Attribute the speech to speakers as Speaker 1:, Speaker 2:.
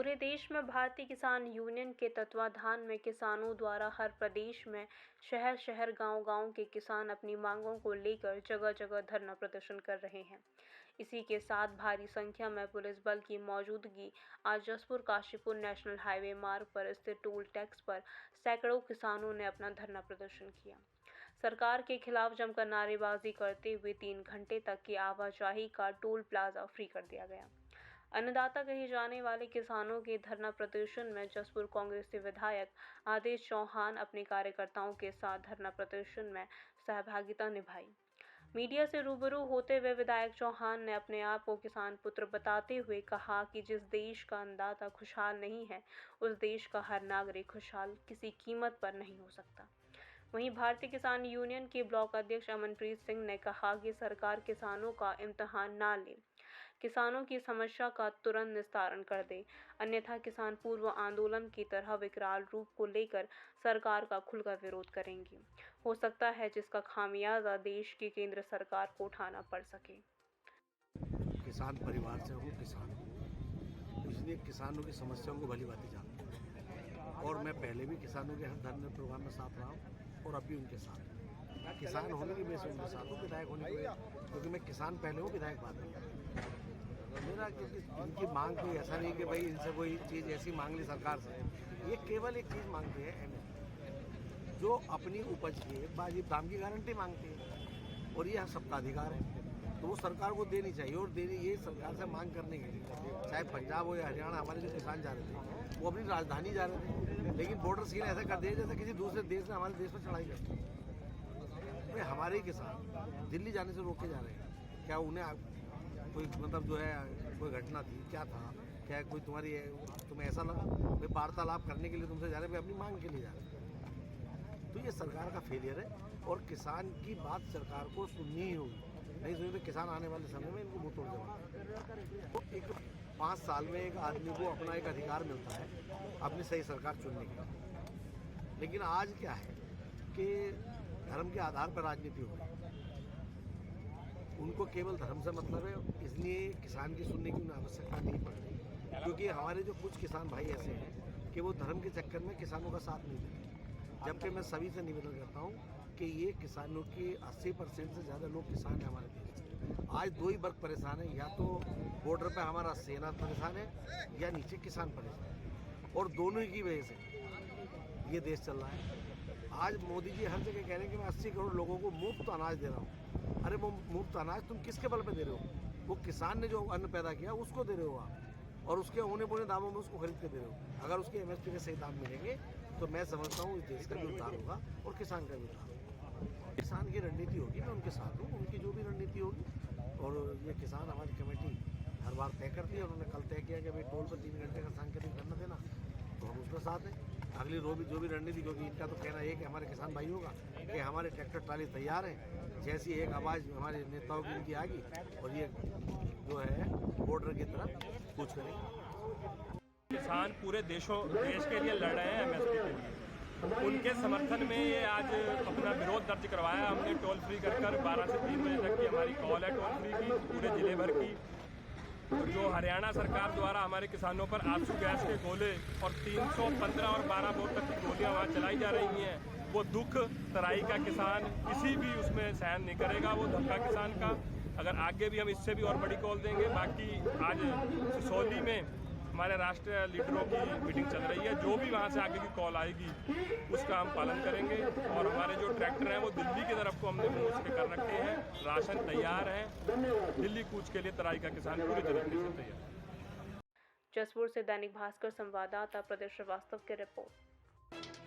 Speaker 1: पूरे देश में भारतीय किसान यूनियन के तत्वाधान में किसानों द्वारा हर प्रदेश में शहर शहर गांव-गांव के किसान अपनी मांगों को लेकर जगह-जगह धरना प्रदर्शन कर रहे हैं। इसी के साथ भारी संख्या में पुलिस बल की मौजूदगी आज जसपुर काशीपुर नेशनल हाईवे मार्ग पर स्थित टोल टैक्स पर सैकड़ों किसानों ने अपना धरना प्रदर्शन किया। सरकार के खिलाफ जमकर नारेबाजी करते हुए 3 घंटे तक की आवाजाही का टोल प्लाजा फ्री कर दिया गया। अन्नदाता कहे जाने वाले किसानों के धरना प्रदर्शन में जसपुर कांग्रेस के विधायक आदेश चौहान अपने कार्यकर्ताओं के साथ धरना प्रदर्शन में सहभागिता निभाई। मीडिया से रूबरू होते हुए विधायक चौहान ने अपने आप को किसान पुत्र बताते हुए कहा कि जिस देश का अन्नदाता खुशहाल नहीं है, उस देश का हर नागरिक खुशहाल किसी कीमत पर नहीं हो सकता। वहीं भारतीय किसान यूनियन के ब्लॉक अध्यक्ष अमनप्रीत सिंह ने कहा कि सरकार किसानों का इम्तिहान ना ले, किसानों की समस्या का तुरंत निस्तारण कर दे, अन्यथा किसान पूर्व आंदोलन की तरह विकराल रूप को लेकर सरकार का खुलकर विरोध करेंगे। हो सकता है जिसका खामियाजा देश की केंद्र सरकार को उठाना पड़ सके।
Speaker 2: किसान परिवार से हूँ, किसान हूँ, इसलिए किसानों की समस्याओं को भली भांति जानता हूँ और मैं पहले भी किसानों के हर धरने प्रोग्राम में साथ रहा हूँ और अब भी उनके साथ। किसान होने की वजह से उनके साथ हूँ, विधायक होने की वजह, क्योंकि मैं किसान पहले हूँ, विधायक बाद में। मेरा क्योंकि इनकी मांग कोई ऐसा नहीं कि भाई इनसे कोई चीज़ ऐसी मांग ली सरकार से, ये केवल एक चीज़ मांगते हैं एमएसपी, जो अपनी उपज के वाजिब दाम की गारंटी मांगते हैं और ये सबका अधिकार है, तो वो सरकार को देनी चाहिए और देनी ये सरकार से मांग करने के लिए, चाहे पंजाब हो या हरियाणा, हमारे जो किसान जा रहे थे वो अपनी राजधानी जा रहे थे, लेकिन बॉर्डर सील ऐसा कर दिया जैसे किसी दूसरे देश ने हमारे देश पर चढ़ाई कर दी। भाई हमारे ही किसान दिल्ली जाने से रोके जा रहे हैं, क्या उन्हें कोई मतलब जो है कोई घटना थी, क्या था, क्या कोई तुम्हें ऐसा लगा भाई वार्तालाप करने के लिए तुमसे जा रहे हैं, अपनी मांग के लिए जा रहे हैं। तो ये सरकार का फेलियर है और किसान की बात सरकार को सुननी ही होगी, नहीं सुनी तो किसान आने वाले समय में इनको मुंह तोड़ जवाब। तो एक 5 साल में एक आदमी को अपना एक अधिकार मिलता है अपनी सही सरकार चुनने के लिए, लेकिन आज क्या है कि धर्म के आधार पर राजनीति हो रही है। उनको केवल धर्म से मतलब है, इसलिए किसान की सुनने की आवश्यकता नहीं पड़ रही, क्योंकि हमारे जो कुछ किसान भाई ऐसे हैं कि वो धर्म के चक्कर में किसानों का साथ नहीं देते। जबकि मैं सभी से निवेदन करता हूँ कि ये किसानों के 80% से ज़्यादा लोग किसान हैं हमारे देश में। आज 2 ही वर्ग परेशान है, या तो बॉर्डर पे हमारा सेना परेशान है या नीचे किसान परेशान है, और दोनों की वजह से ये देश चल रहा है। आज मोदी जी हर जगह कह रहे हैं कि मैं 80 करोड़ लोगों को मुफ्त अनाज दे रहा हूँ। अरे वो मुफ्त अनाज तुम किसके बल पे दे रहे हो? वो किसान ने जो अन्न पैदा किया उसको दे रहे हो आप, और उसके होने पौने दामों में उसको खरीद के दे रहे हो। अगर उसके एमएसपी के सही दाम मिलेंगे तो मैं समझता हूँ इस देश का भी उद्धार होगा और किसान का भी उद्धार होगा। किसान की रणनीति होगी, मैं उनके साथ हूँ, उनकी जो भी रणनीति होगी, और ये किसान हमारी कमेटी हर बार तय करती है। उन्होंने कल तय किया कि भाई टोल पर 3 घंटे का सांकेतिक करना देना, तो हम उसके साथ हैं। अगली जो भी रणनीति, क्योंकि इनका तो कहना है कि हमारे किसान भाई होगा कि हमारे ट्रैक्टर ट्राली तैयार हैं, जैसी एक आवाज़ हमारे नेताओं की इनकी आएगी और ये जो है बॉर्डर की तरफ कूच करेंगे।
Speaker 3: किसान पूरे देश के लिए लड़ रहे हैं एमएसपी के लिए, उनके समर्थन में ये आज अपना विरोध दर्ज करवाया हमने टोल फ्री कर 12 से 3 बजे तक की हमारी कॉल है टोल फ्री की पूरे ज़िले भर की। तो जो हरियाणा सरकार द्वारा हमारे किसानों पर आंसू गैस के गोले और 315 और 12 बोर तक की गोलियां वहाँ चलाई जा रही हैं, वो दुख तराई का किसान किसी भी उसमें सहन नहीं करेगा, वो धक्का किसान का। अगर आगे भी हम इससे भी और बड़ी कॉल देंगे। बाकी आज सिसौली में हमारे राष्ट्रीय लीडरों की मीटिंग चल रही है, जो भी वहाँ से आगे की कॉल आएगी उसका हम पालन करेंगे। और हमारे जो ट्रैक्टर हैं वो दिल्ली की तरफ को हमने मुँह उसके कर रखे हैं, राशन तैयार है, दिल्ली कूच के लिए तराई का किसान पूरी तरीके से तैयार।
Speaker 1: जसपुर से दैनिक भास्कर संवाददाता प्रदेश श्रीवास्तव की रिपोर्ट।